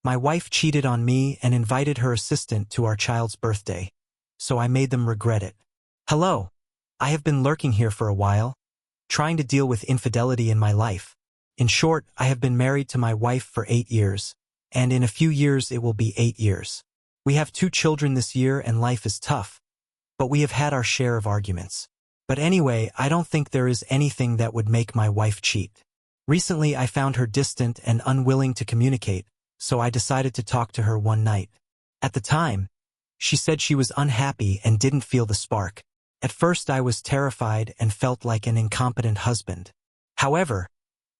My wife cheated on me and invited her assistant to our child's birthday, so I made them regret it. Hello. I have been lurking here for a while, trying to deal with infidelity in my life. In short, I have been married to my wife for 8 years, and in a few years it will be 8 years. We have 2 children this year and life is tough, but we have had our share of arguments. But anyway, I don't think there is anything that would make my wife cheat. Recently I found her distant and unwilling to communicate, so I decided to talk to her one night. At the time, she said she was unhappy and didn't feel the spark. At first I was terrified and felt like an incompetent husband. However,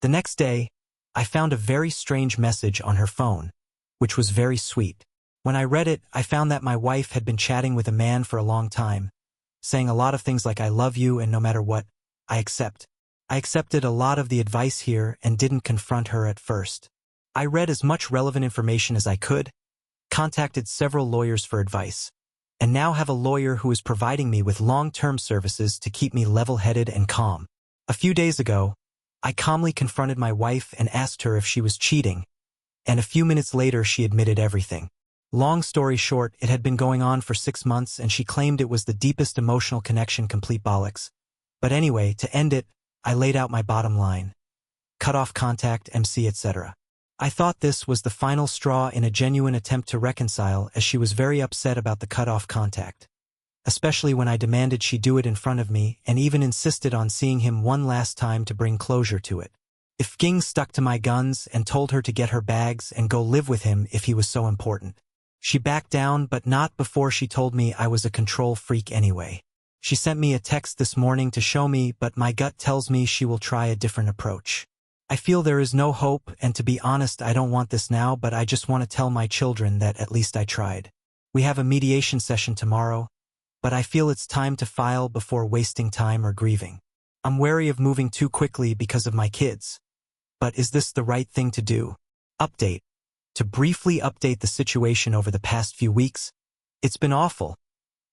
the next day, I found a very strange message on her phone, which was very sweet. When I read it, I found that my wife had been chatting with a man for a long time, saying a lot of things like "I love you" and "no matter what, I accept." I accepted a lot of the advice here and didn't confront her at first. I read as much relevant information as I could, contacted several lawyers for advice, and now have a lawyer who is providing me with long-term services to keep me level-headed and calm. A few days ago, I calmly confronted my wife and asked her if she was cheating, and a few minutes later she admitted everything. Long story short, it had been going on for 6 months and she claimed it was the deepest emotional connection, complete bollocks. But anyway, to end it, I laid out my bottom line. Cut off contact, MC, etc. I thought this was the final straw in a genuine attempt to reconcile, as she was very upset about the cut-off contact, especially when I demanded she do it in front of me and even insisted on seeing him one last time to bring closure to it. If Ging stuck to my guns and told her to get her bags and go live with him if he was so important. She backed down, but not before she told me I was a control freak anyway. She sent me a text this morning to show me, but my gut tells me she will try a different approach. I feel there is no hope, and to be honest, I don't want this now, but I just want to tell my children that at least I tried. We have a mediation session tomorrow, but I feel it's time to file before wasting time or grieving. I'm wary of moving too quickly because of my kids. But is this the right thing to do? Update. To briefly update the situation over the past few weeks, it's been awful,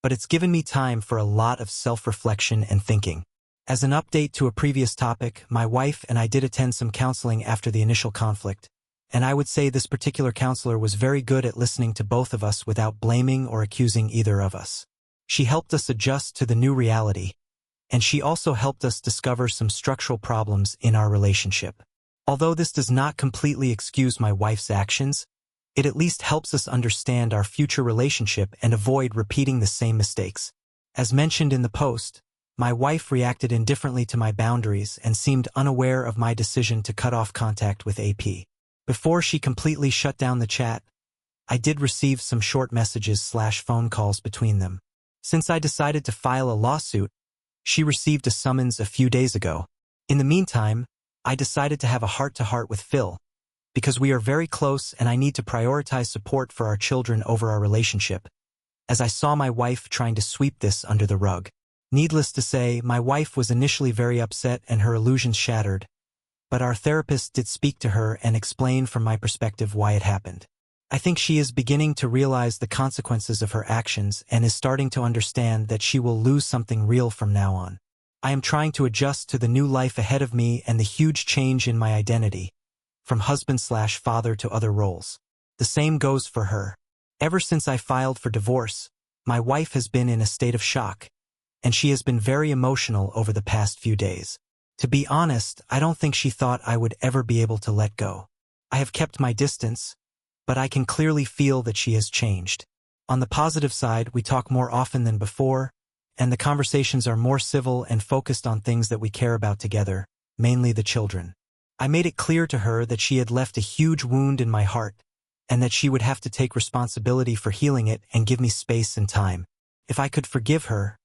but it's given me time for a lot of self-reflection and thinking. As an update to a previous topic, my wife and I did attend some counseling after the initial conflict, and I would say this particular counselor was very good at listening to both of us without blaming or accusing either of us. She helped us adjust to the new reality, and she also helped us discover some structural problems in our relationship. Although this does not completely excuse my wife's actions, it at least helps us understand our future relationship and avoid repeating the same mistakes. As mentioned in the post, my wife reacted indifferently to my boundaries and seemed unaware of my decision to cut off contact with AP. Before she completely shut down the chat, I did receive some short messages/phone calls between them. Since I decided to file a lawsuit, she received a summons a few days ago. In the meantime, I decided to have a heart-to-heart with Phil, because we are very close and I need to prioritize support for our children over our relationship, as I saw my wife trying to sweep this under the rug. Needless to say, my wife was initially very upset and her illusions shattered, but our therapist did speak to her and explain from my perspective why it happened. I think she is beginning to realize the consequences of her actions and is starting to understand that she will lose something real from now on. I am trying to adjust to the new life ahead of me and the huge change in my identity, from husband/father to other roles. The same goes for her. Ever since I filed for divorce, my wife has been in a state of shock, and she has been very emotional over the past few days. To be honest, I don't think she thought I would ever be able to let go. I have kept my distance, but I can clearly feel that she has changed. On the positive side, we talk more often than before, and the conversations are more civil and focused on things that we care about together, mainly the children. I made it clear to her that she had left a huge wound in my heart, and that she would have to take responsibility for healing it and give me space and time. If I could forgive her,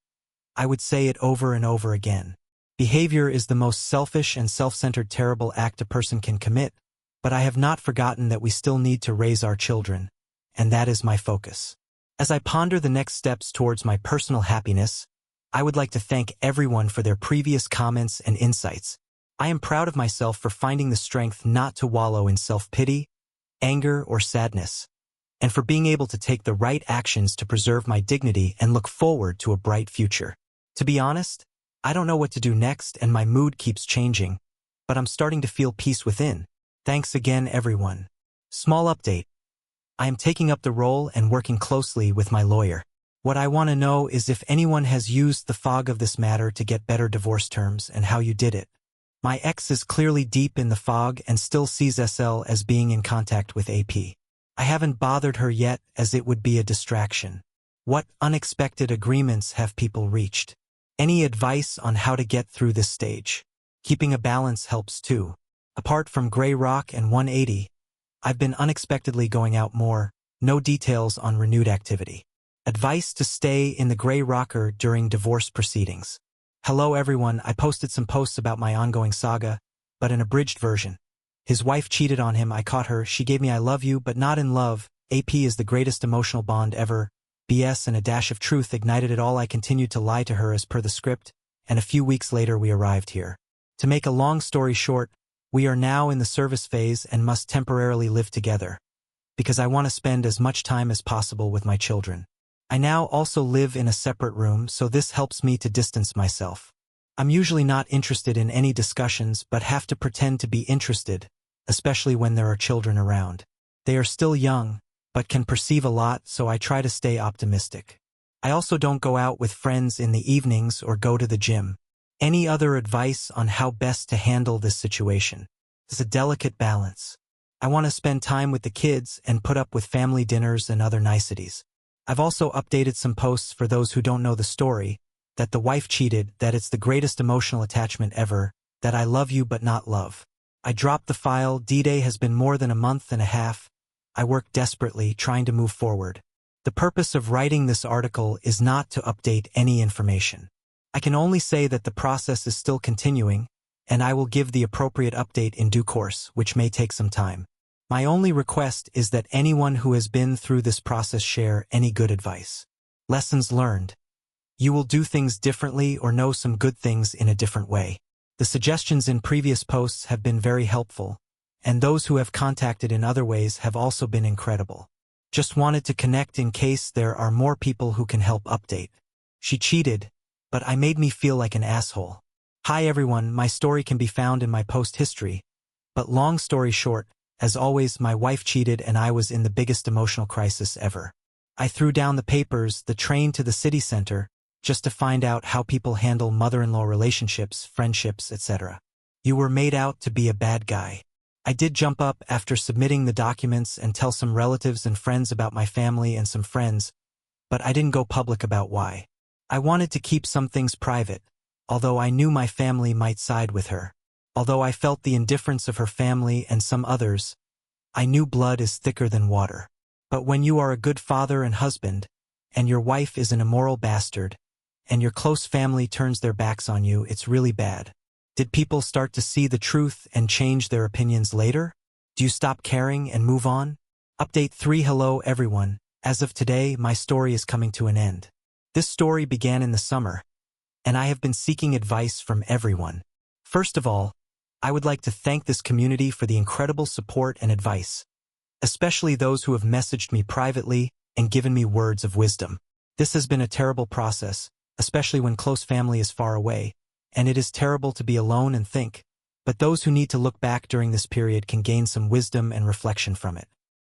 I would say it over and over again. Behavior is the most selfish and self-centered terrible act a person can commit, but I have not forgotten that we still need to raise our children, and that is my focus. As I ponder the next steps towards my personal happiness, I would like to thank everyone for their previous comments and insights. I am proud of myself for finding the strength not to wallow in self-pity, anger, or sadness, and for being able to take the right actions to preserve my dignity and look forward to a bright future. To be honest, I don't know what to do next and my mood keeps changing, but I'm starting to feel peace within. Thanks again, everyone. Small update. I am taking up the role and working closely with my lawyer. What I want to know is if anyone has used the fog of this matter to get better divorce terms and how you did it. My ex is clearly deep in the fog and still sees SL as being in contact with AP. I haven't bothered her yet as it would be a distraction. What unexpected agreements have people reached? Any advice on how to get through this stage? Keeping a balance helps too. Apart from Grey Rock and 180, I've been unexpectedly going out more, no details on renewed activity. Advice to stay in the Grey Rocker during divorce proceedings. Hello everyone, I posted some posts about my ongoing saga, but an abridged version. His wife cheated on him, I caught her, she gave me I love you but not in love. AP is the greatest emotional bond ever. BS and a dash of truth ignited it all. I continued to lie to her as per the script, and a few weeks later we arrived here. To make a long story short, we are now in the service phase and must temporarily live together, because I want to spend as much time as possible with my children. I now also live in a separate room, so this helps me to distance myself. I'm usually not interested in any discussions but have to pretend to be interested, especially when there are children around. They are still young, but can perceive a lot, so I try to stay optimistic. I also don't go out with friends in the evenings or go to the gym. Any other advice on how best to handle this situation? It's a delicate balance. I want to spend time with the kids and put up with family dinners and other niceties. I've also updated some posts for those who don't know the story, that the wife cheated, that it's the greatest emotional attachment ever, that I love you but not love. I dropped the file. D-Day has been more than a month and a half. I work desperately trying to move forward. The purpose of writing this article is not to update any information. I can only say that the process is still continuing, and I will give the appropriate update in due course, which may take some time. My only request is that anyone who has been through this process share any good advice. Lessons learned. You will do things differently or know some good things in a different way. The suggestions in previous posts have been very helpful, and those who have contacted in other ways have also been incredible. Just wanted to connect in case there are more people who can help update. She cheated, but I made me feel like an asshole. Hi everyone, my story can be found in my post history, but long story short, as always, my wife cheated and I was in the biggest emotional crisis ever. I threw down the papers, the train to the city center, just to find out how people handle mother-in-law relationships, friendships, etc. You were made out to be a bad guy. I did jump up after submitting the documents and tell some relatives and friends about my family and some friends, but I didn't go public about why. I wanted to keep some things private, although I knew my family might side with her. Although I felt the indifference of her family and some others, I knew blood is thicker than water. But when you are a good father and husband, and your wife is an immoral bastard, and your close family turns their backs on you, it's really bad. Did people start to see the truth and change their opinions later? Do you stop caring and move on? Update 3. Hello everyone. As of today, my story is coming to an end. This story began in the summer, and I have been seeking advice from everyone. First of all, I would like to thank this community for the incredible support and advice, especially those who have messaged me privately and given me words of wisdom. This has been a terrible process, especially when close family is far away, and it is terrible to be alone and think, but those who need to look back during this period can gain some wisdom and reflection from it.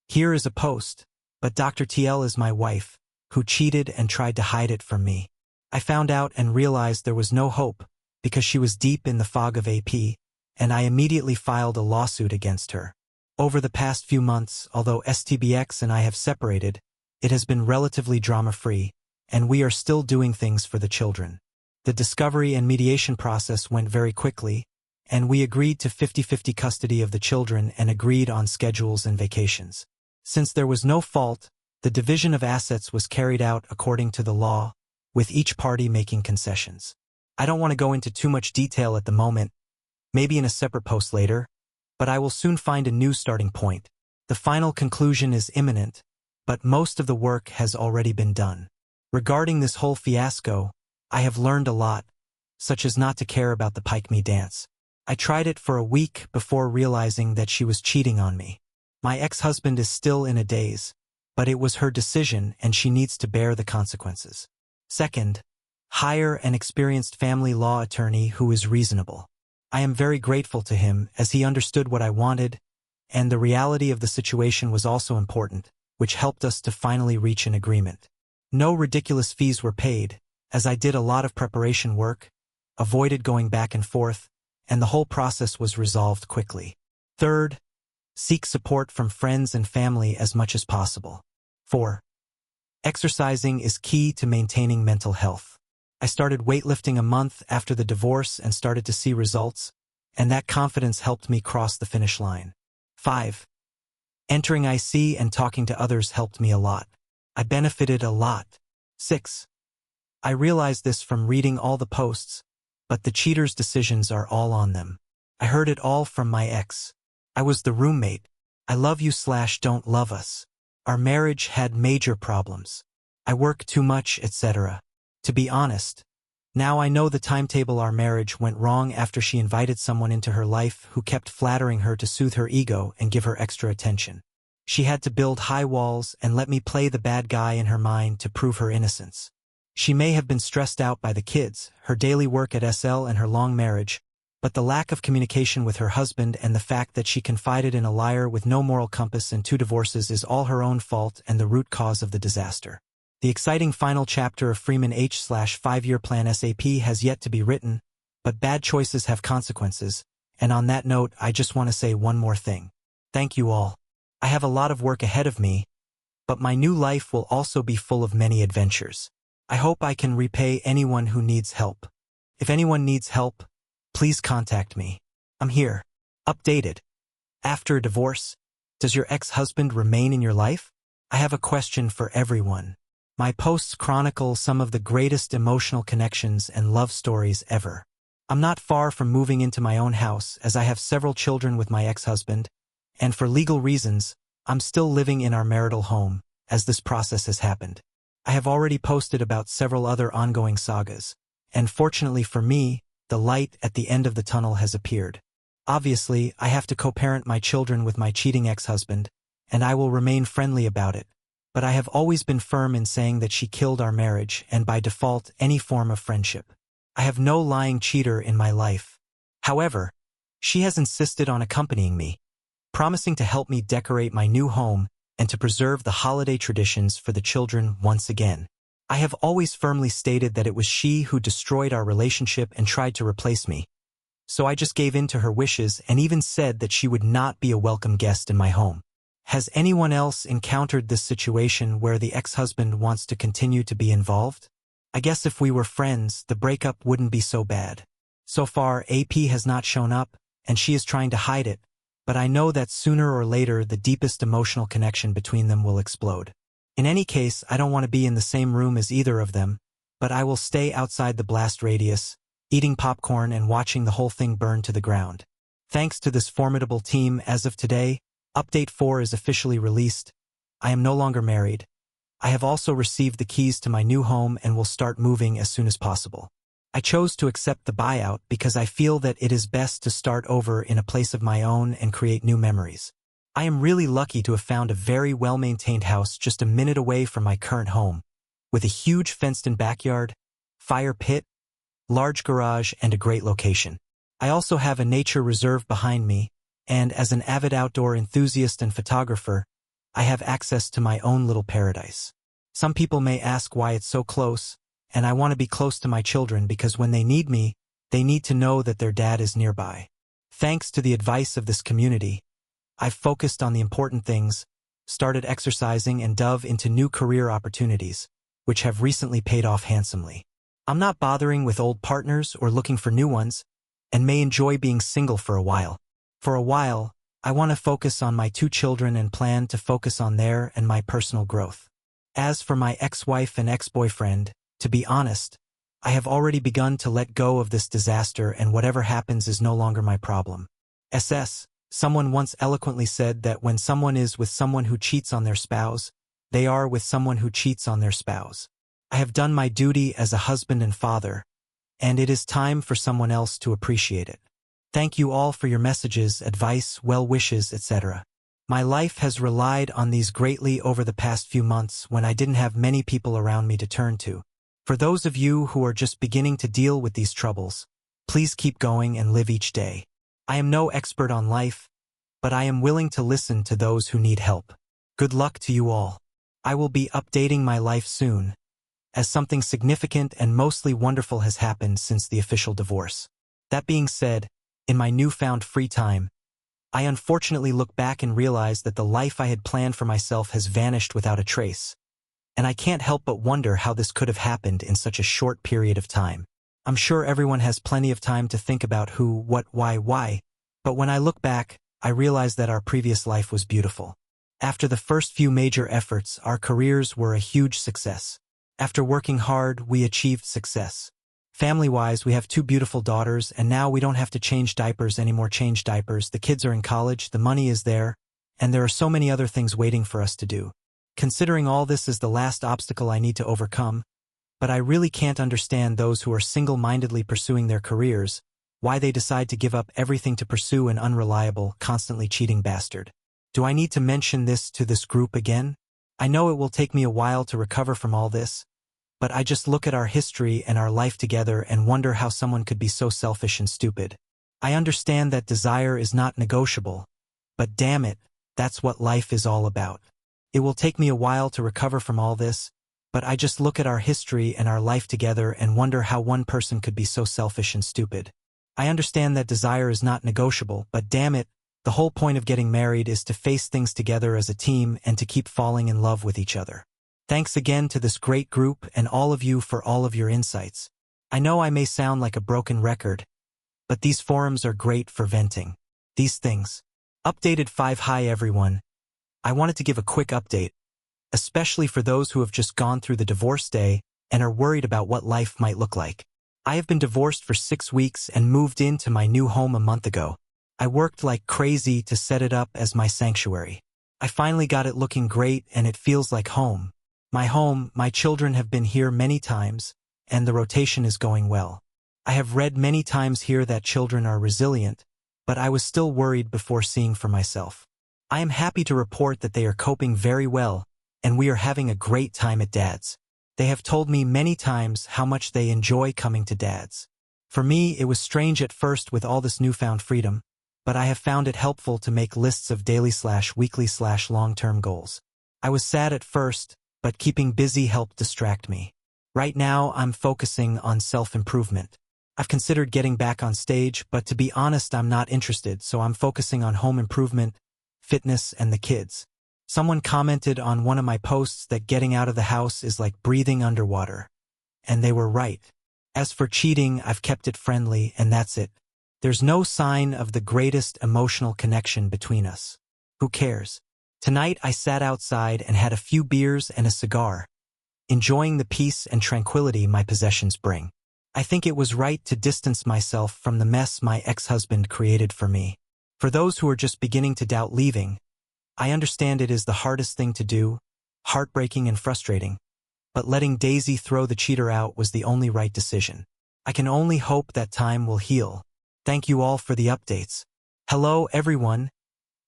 Here is a post, but Dr. TL is my wife, who cheated and tried to hide it from me. I found out and realized there was no hope, because she was deep in the fog of AP, and I immediately filed a lawsuit against her. Over the past few months, although STBX and I have separated, it has been relatively drama-free, and we are still doing things for the children. The discovery and mediation process went very quickly, and we agreed to 50-50 custody of the children and agreed on schedules and vacations. Since there was no fault, the division of assets was carried out according to the law, with each party making concessions. I don't want to go into too much detail at the moment, maybe in a separate post later, but I will soon find a new starting point. The final conclusion is imminent, but most of the work has already been done. Regarding this whole fiasco, I have learned a lot, such as not to care about the Pike Me dance. I tried it for a week before realizing that she was cheating on me. My ex-husband is still in a daze, but it was her decision and she needs to bear the consequences. Second, hire an experienced family law attorney who is reasonable. I am very grateful to him as he understood what I wanted, and the reality of the situation was also important, which helped us to finally reach an agreement. No ridiculous fees were paid, as I did a lot of preparation work, avoided going back and forth, and the whole process was resolved quickly. Third, seek support from friends and family as much as possible. 4. Exercising is key to maintaining mental health. I started weightlifting a month after the divorce and started to see results, and that confidence helped me cross the finish line. 5. Entering IC and talking to others helped me a lot. I benefited a lot. 6. I realized this from reading all the posts, but the cheaters' decisions are all on them. I heard it all from my ex. I was the roommate. I love you / don't love us. Our marriage had major problems. I work too much, etc. To be honest, now I know the timetable our marriage went wrong after she invited someone into her life who kept flattering her to soothe her ego and give her extra attention. She had to build high walls and let me play the bad guy in her mind to prove her innocence. She may have been stressed out by the kids, her daily work at SL and her long marriage, but the lack of communication with her husband and the fact that she confided in a liar with no moral compass and 2 divorces is all her own fault and the root cause of the disaster. The exciting final chapter of Freeman H/ 5-year plan SAP has yet to be written, but bad choices have consequences, and on that note I just want to say one more thing. Thank you all. I have a lot of work ahead of me, but my new life will also be full of many adventures. I hope I can repay anyone who needs help. If anyone needs help, please contact me. I'm here. Updated. After a divorce, does your ex-husband remain in your life? I have a question for everyone. My posts chronicle some of the greatest emotional connections and love stories ever. I'm not far from moving into my own house as I have several children with my ex-husband, and for legal reasons, I'm still living in our marital home as this process has happened. I have already posted about several other ongoing sagas, and fortunately for me, the light at the end of the tunnel has appeared. Obviously, I have to co-parent my children with my cheating ex-husband, and I will remain friendly about it, but I have always been firm in saying that she killed our marriage and by default any form of friendship. I have no lying cheater in my life. However, she has insisted on accompanying me, promising to help me decorate my new home and to preserve the holiday traditions for the children once again. I have always firmly stated that it was she who destroyed our relationship and tried to replace me, so I just gave in to her wishes and even said that she would not be a welcome guest in my home. Has anyone else encountered this situation where the ex-husband wants to continue to be involved? I guess if we were friends, the breakup wouldn't be so bad. So far, AP has not shown up, and she is trying to hide it, but I know that sooner or later the deepest emotional connection between them will explode. In any case, I don't want to be in the same room as either of them, but I will stay outside the blast radius, eating popcorn and watching the whole thing burn to the ground. Thanks to this formidable team, as of today, Update 4 is officially released. I am no longer married. I have also received the keys to my new home and will start moving as soon as possible. I chose to accept the buyout because I feel that it is best to start over in a place of my own and create new memories. I am really lucky to have found a very well-maintained house just a minute away from my current home, with a huge fenced-in backyard, fire pit, large garage, and a great location. I also have a nature reserve behind me, and as an avid outdoor enthusiast and photographer, I have access to my own little paradise. Some people may ask why it's so close, and I want to be close to my children because when they need me, they need to know that their dad is nearby. Thanks to the advice of this community, I've focused on the important things, started exercising and dove into new career opportunities, which have recently paid off handsomely. I'm not bothering with old partners or looking for new ones, and may enjoy being single for a while. For a while, I want to focus on my 2 children and plan to focus on their and my personal growth. As for my ex-wife and ex-boyfriend, to be honest, I have already begun to let go of this disaster and whatever happens is no longer my problem. Someone once eloquently said that when someone is with someone who cheats on their spouse, they are with someone who cheats on their spouse. I have done my duty as a husband and father, and it is time for someone else to appreciate it. Thank you all for your messages, advice, well wishes, etc. My life has relied on these greatly over the past few months when I didn't have many people around me to turn to. For those of you who are just beginning to deal with these troubles, please keep going and live each day. I am no expert on life, but I am willing to listen to those who need help. Good luck to you all. I will be updating my life soon, as something significant and mostly wonderful has happened since the official divorce. That being said, in my newfound free time, I unfortunately look back and realize that the life I had planned for myself has vanished without a trace. And I can't help but wonder how this could have happened in such a short period of time. I'm sure everyone has plenty of time to think about who, what, why, but when I look back, I realize that our previous life was beautiful. After the first few major efforts, our careers were a huge success. After working hard, we achieved success. Family-wise, we have 2 beautiful daughters, and now we don't have to change diapers anymore. The kids are in college, the money is there, and there are so many other things waiting for us to do. Considering all this is the last obstacle I need to overcome, but I really can't understand those who are single-mindedly pursuing their careers, why they decide to give up everything to pursue an unreliable, constantly cheating bastard. Do I need to mention this to this group again? I know it will take me a while to recover from all this, but I just look at our history and our life together and wonder how someone could be so selfish and stupid. I understand that desire is not negotiable, but damn it, that's what life is all about. It will take me a while to recover from all this, but I just look at our history and our life together and wonder how one person could be so selfish and stupid. I understand that desire is not negotiable, but damn it, the whole point of getting married is to face things together as a team and to keep falling in love with each other. Thanks again to this great group and all of you for all of your insights. I know I may sound like a broken record, but these forums are great for venting these things. Updated 5. Hi everyone. I wanted to give a quick update, especially for those who have just gone through the divorce day and are worried about what life might look like. I have been divorced for 6 weeks and moved into my new home a month ago. I worked like crazy to set it up as my sanctuary. I finally got it looking great and it feels like home. My children have been here many times, and the rotation is going well. I have read many times here that children are resilient, but I was still worried before seeing for myself. I am happy to report that they are coping very well, and we are having a great time at Dad's. They have told me many times how much they enjoy coming to Dad's. For me, it was strange at first with all this newfound freedom, but I have found it helpful to make lists of daily/weekly/long-term goals. I was sad at first, but keeping busy helped distract me. Right now, I'm focusing on self-improvement. I've considered getting back on stage, but to be honest, I'm not interested, so I'm focusing on home improvement, fitness, and the kids. Someone commented on one of my posts that getting out of the house is like breathing underwater. And they were right. As for cheating, I've kept it friendly, and that's it. There's no sign of the greatest emotional connection between us. Who cares? Tonight I sat outside and had a few beers and a cigar, enjoying the peace and tranquility my possessions bring. I think it was right to distance myself from the mess my ex-husband created for me. For those who are just beginning to doubt leaving, I understand it is the hardest thing to do, heartbreaking and frustrating, but letting Daisy throw the cheater out was the only right decision. I can only hope that time will heal. Thank you all for the updates. Hello everyone.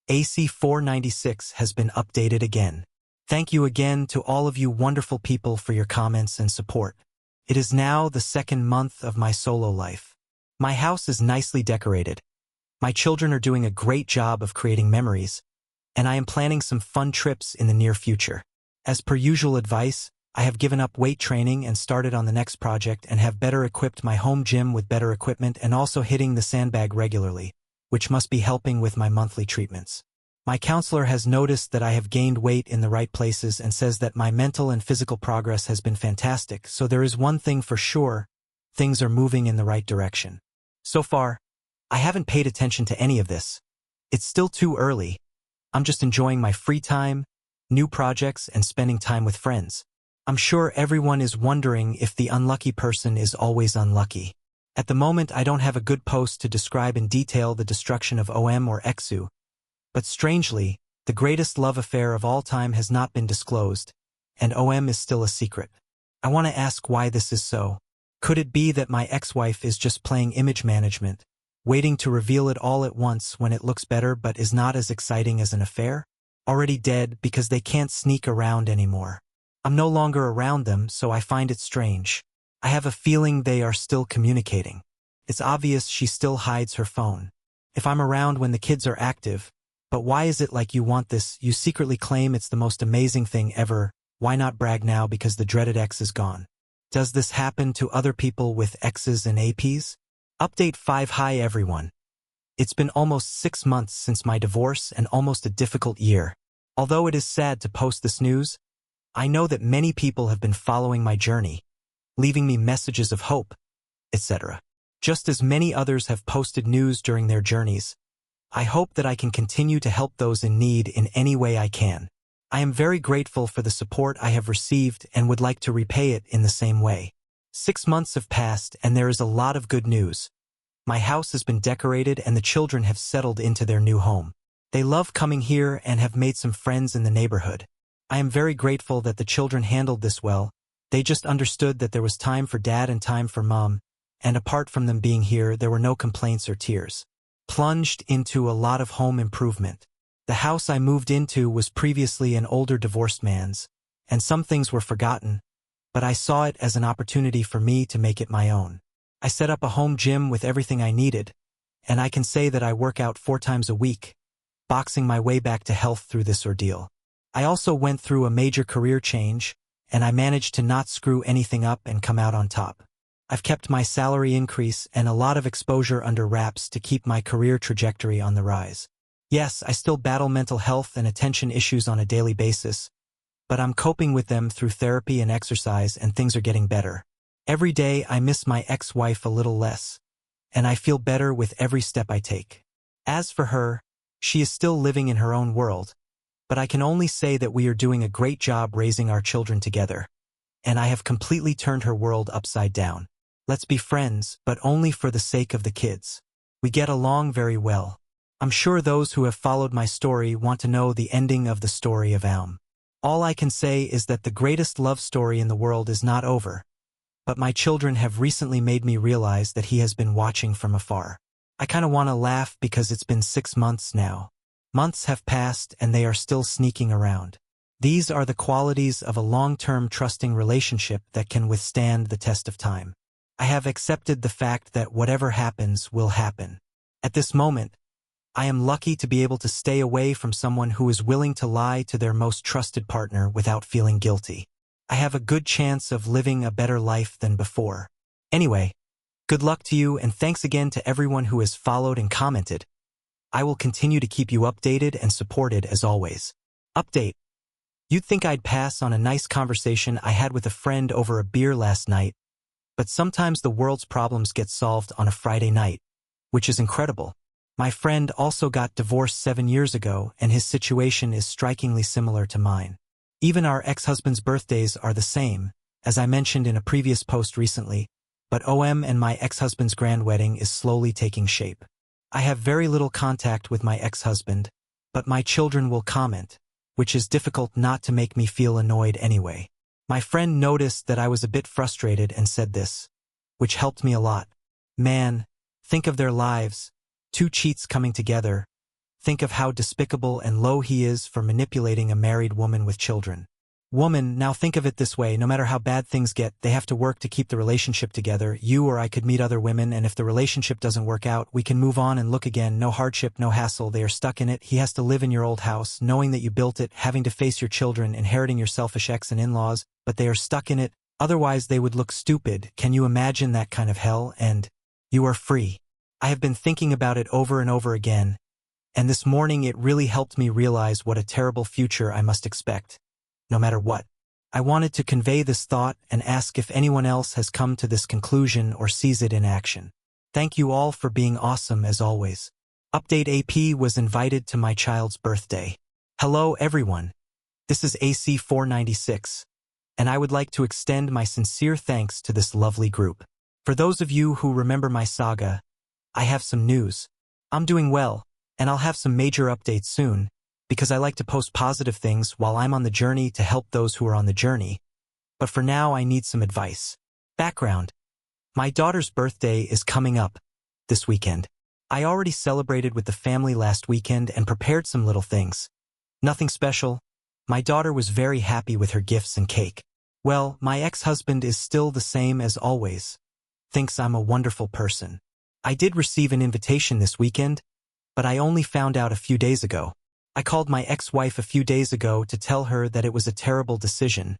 AC496 has been updated again. Thank you again to all of you wonderful people for your comments and support. It is now the 2nd month of my solo life. My house is nicely decorated. My children are doing a great job of creating memories, and I am planning some fun trips in the near future. As per usual advice, I have given up weight training and started on the next project and have better equipped my home gym with better equipment and also hitting the sandbag regularly, which must be helping with my monthly treatments. My counselor has noticed that I have gained weight in the right places and says that my mental and physical progress has been fantastic, so there is one thing for sure, things are moving in the right direction. So far, I haven't paid attention to any of this. It's still too early. I'm just enjoying my free time, new projects, and spending time with friends. I'm sure everyone is wondering if the unlucky person is always unlucky. At the moment, I don't have a good post to describe in detail the destruction of OM or Exu, but strangely, the greatest love affair of all time has not been disclosed, and OM is still a secret. I want to ask why this is so. Could it be that my ex-wife is just playing image management, waiting to reveal it all at once when it looks better but is not as exciting as an affair? Already dead because they can't sneak around anymore. I'm no longer around them, so I find it strange. I have a feeling they are still communicating. It's obvious she still hides her phone. If I'm around when the kids are active, But why is it like you want this? You secretly claim it's the most amazing thing ever. Why not brag now because the dreaded X is gone? Does this happen to other people with X's and APs? Update 5. Hi everyone. It's been almost 6 months since my divorce and almost a difficult year. Although it is sad to post this news, I know that many people have been following my journey, leaving me messages of hope, etc. Just as many others have posted news during their journeys, I hope that I can continue to help those in need in any way I can. I am very grateful for the support I have received and would like to repay it in the same way. 6 months have passed and there is a lot of good news. My house has been decorated and the children have settled into their new home. They love coming here and have made some friends in the neighborhood. I am very grateful that the children handled this well. They just understood that there was time for dad and time for mom, and apart from them being here, there were no complaints or tears. Plunged into a lot of home improvement. The house I moved into was previously an older divorced man's, and some things were forgotten, but I saw it as an opportunity for me to make it my own. I set up a home gym with everything I needed, and I can say that I work out 4 times a week, boxing my way back to health through this ordeal. I also went through a major career change, and I managed to not screw anything up and come out on top. I've kept my salary increase and a lot of exposure under wraps to keep my career trajectory on the rise. Yes, I still battle mental health and attention issues on a daily basis, but I'm coping with them through therapy and exercise and things are getting better. Every day I miss my ex-wife a little less, and I feel better with every step I take. As for her, she is still living in her own world, but I can only say that we are doing a great job raising our children together, and I have completely turned her world upside down. Let's be friends, but only for the sake of the kids. We get along very well. I'm sure those who have followed my story want to know the ending of the story of Aum. All I can say is that the greatest love story in the world is not over, but my children have recently made me realize that he has been watching from afar. I kinda wanna laugh because it's been 6 months now. Months have passed and they are still sneaking around. These are the qualities of a long-term trusting relationship that can withstand the test of time. I have accepted the fact that whatever happens will happen. At this moment, I am lucky to be able to stay away from someone who is willing to lie to their most trusted partner without feeling guilty. I have a good chance of living a better life than before. Anyway, good luck to you and thanks again to everyone who has followed and commented. I will continue to keep you updated and supported as always. Update. You'd think I'd pass on a nice conversation I had with a friend over a beer last night, but sometimes the world's problems get solved on a Friday night, which is incredible. My friend also got divorced 7 years ago and his situation is strikingly similar to mine. Even our ex-husband's birthdays are the same, as I mentioned in a previous post recently, but OM and my ex-husband's grand wedding is slowly taking shape. I have very little contact with my ex-husband, but my children will comment, which is difficult not to make me feel annoyed anyway. My friend noticed that I was a bit frustrated and said this, which helped me a lot. Man, think of their lives, 2 cheats coming together. Think of how despicable and low he is for manipulating a married woman with children. Woman, now think of it this way, no matter how bad things get, they have to work to keep the relationship together. You or I could meet other women, and if the relationship doesn't work out, we can move on and look again. No hardship, no hassle. They are stuck in it. He has to live in your old house, knowing that you built it, having to face your children, inheriting your selfish ex and in-laws, but they are stuck in it. Otherwise, they would look stupid. Can you imagine that kind of hell? And you are free. I have been thinking about it over and over again, and this morning it really helped me realize what a terrible future I must expect, no matter what. I wanted to convey this thought and ask if anyone else has come to this conclusion or sees it in action. Thank you all for being awesome as always. Update. AP was invited to my child's birthday. Hello everyone. This is AC496, and I would like to extend my sincere thanks to this lovely group. For those of you who remember my saga, I have some news. I'm doing well, and I'll have some major updates soon, because I like to post positive things while I'm on the journey to help those who are on the journey. But for now, I need some advice. Background. My daughter's birthday is coming up this weekend. I already celebrated with the family last weekend and prepared some little things. Nothing special. My daughter was very happy with her gifts and cake. Well, my ex-husband is still the same as always. Thinks I'm a wonderful person. I did receive an invitation this weekend, but I only found out a few days ago. I called my ex-wife a few days ago to tell her that it was a terrible decision,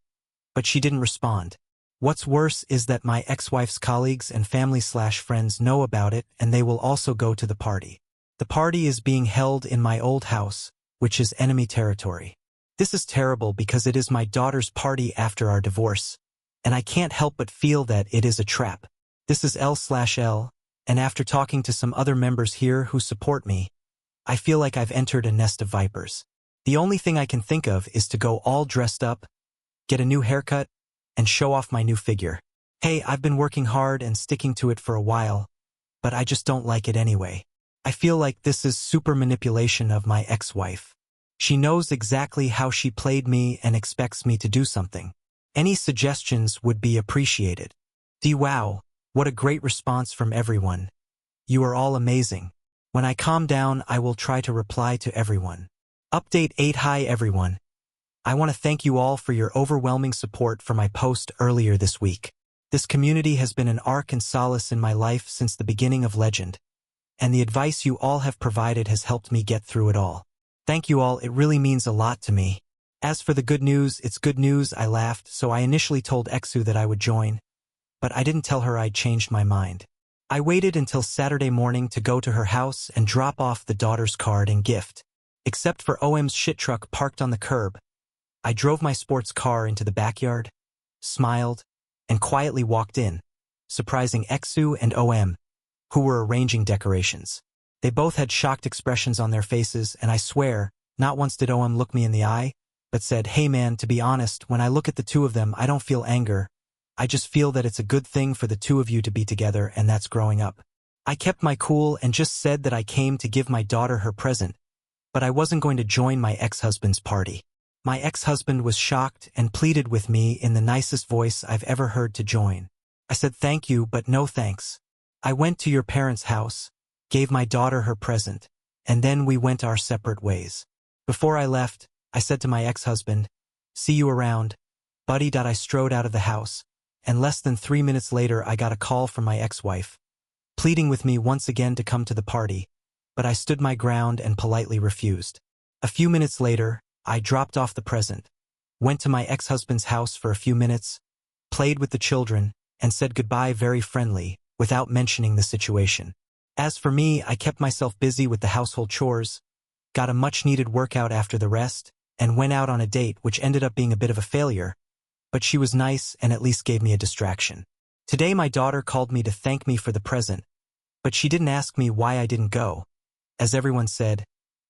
but she didn't respond. What's worse is that my ex-wife's colleagues and family/friends know about it, and they will also go to the party. The party is being held in my old house, which is enemy territory. This is terrible because it is my daughter's party after our divorce, and I can't help but feel that it is a trap. This is L/L, and after talking to some other members here who support me, I feel like I've entered a nest of vipers. The only thing I can think of is to go all dressed up, get a new haircut, and show off my new figure. Hey, I've been working hard and sticking to it for a while, but I just don't like it anyway. I feel like this is super manipulation of my ex-wife. She knows exactly how she played me and expects me to do something. Any suggestions would be appreciated. Wow, what a great response from everyone. You are all amazing. When I calm down, I will try to reply to everyone. Update 8. Hi everyone. I want to thank you all for your overwhelming support for my post earlier this week. This community has been an ark and solace in my life since the beginning of Legend, and the advice you all have provided has helped me get through it all. Thank you all, it really means a lot to me. As for the good news, it's good news. I laughed, so I initially told Exu that I would join, but I didn't tell her I'd changed my mind. I waited until Saturday morning to go to her house and drop off the daughter's card and gift. Except for OM's shit truck parked on the curb, I drove my sports car into the backyard, smiled, and quietly walked in, surprising Exu and OM, who were arranging decorations. They both had shocked expressions on their faces, and I swear, not once did OM look me in the eye, but said, "Hey man, to be honest, when I look at the two of them, I don't feel anger. I just feel that it's a good thing for the two of you to be together, and that's growing up." I kept my cool and just said that I came to give my daughter her present, but I wasn't going to join my ex-husband's party. My ex-husband was shocked and pleaded with me in the nicest voice I've ever heard to join. I said thank you, but no thanks. I went to your parents' house, gave my daughter her present, and then we went our separate ways. Before I left, I said to my ex-husband, "See you around, buddy." I strode out of the house, and less than 3 minutes later I got a call from my ex-wife, pleading with me once again to come to the party, but I stood my ground and politely refused. A few minutes later, I dropped off the present, went to my ex-husband's house for a few minutes, played with the children, and said goodbye very friendly, without mentioning the situation. As for me, I kept myself busy with the household chores, got a much-needed workout after the rest, and went out on a date which ended up being a bit of a failure, but she was nice and at least gave me a distraction. Today my daughter called me to thank me for the present, but she didn't ask me why I didn't go. As everyone said,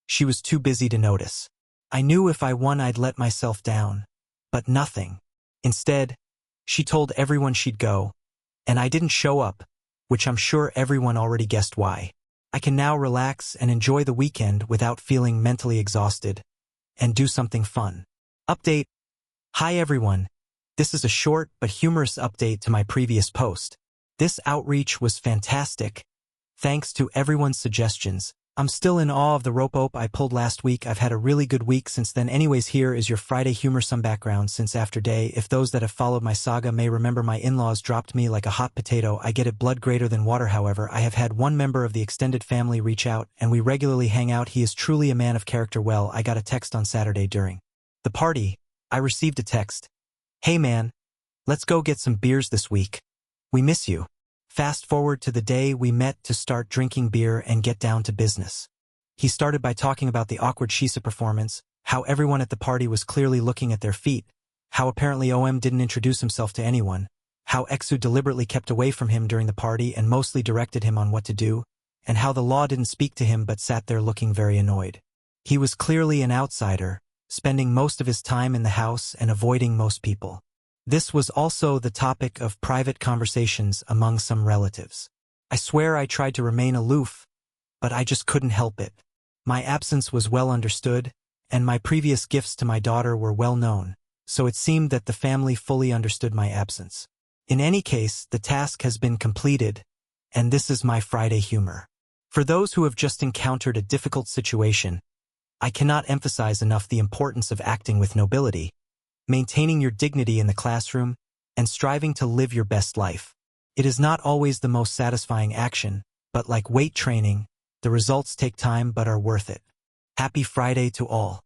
she was too busy to notice. I knew if I won I'd let myself down, but nothing. Instead, she told everyone she'd go, and I didn't show up, which I'm sure everyone already guessed why. I can now relax and enjoy the weekend without feeling mentally exhausted, and do something fun. Update. Hi everyone. This is a short but humorous update to my previous post. This outreach was fantastic. Thanks to everyone's suggestions. I'm still in awe of the rope I pulled last week. I've had a really good week since then. Anyways, here is your Friday humor. Some background since after day. If those that have followed my saga may remember, my in-laws dropped me like a hot potato. I get it, blood greater than water. However, I have had one member of the extended family reach out, and we regularly hang out. He is truly a man of character. Well, I got a text on Saturday during the party. I received a text. "Hey man, let's go get some beers this week. We miss you." Fast forward to the day we met to start drinking beer and get down to business. He started by talking about the awkward Shisa performance, how everyone at the party was clearly looking at their feet, how apparently OM didn't introduce himself to anyone, how Exu deliberately kept away from him during the party and mostly directed him on what to do, and how the law didn't speak to him but sat there looking very annoyed. He was clearly an outsider, spending most of his time in the house and avoiding most people. This was also the topic of private conversations among some relatives. I swear I tried to remain aloof, but I just couldn't help it. My absence was well understood, and my previous gifts to my daughter were well known, so it seemed that the family fully understood my absence. In any case, the task has been completed, and this is my Friday humor. For those who have just encountered a difficult situation, I cannot emphasize enough the importance of acting with nobility, maintaining your dignity in the classroom, and striving to live your best life. It is not always the most satisfying action, but like weight training, The results take time but are worth it. Happy Friday to all.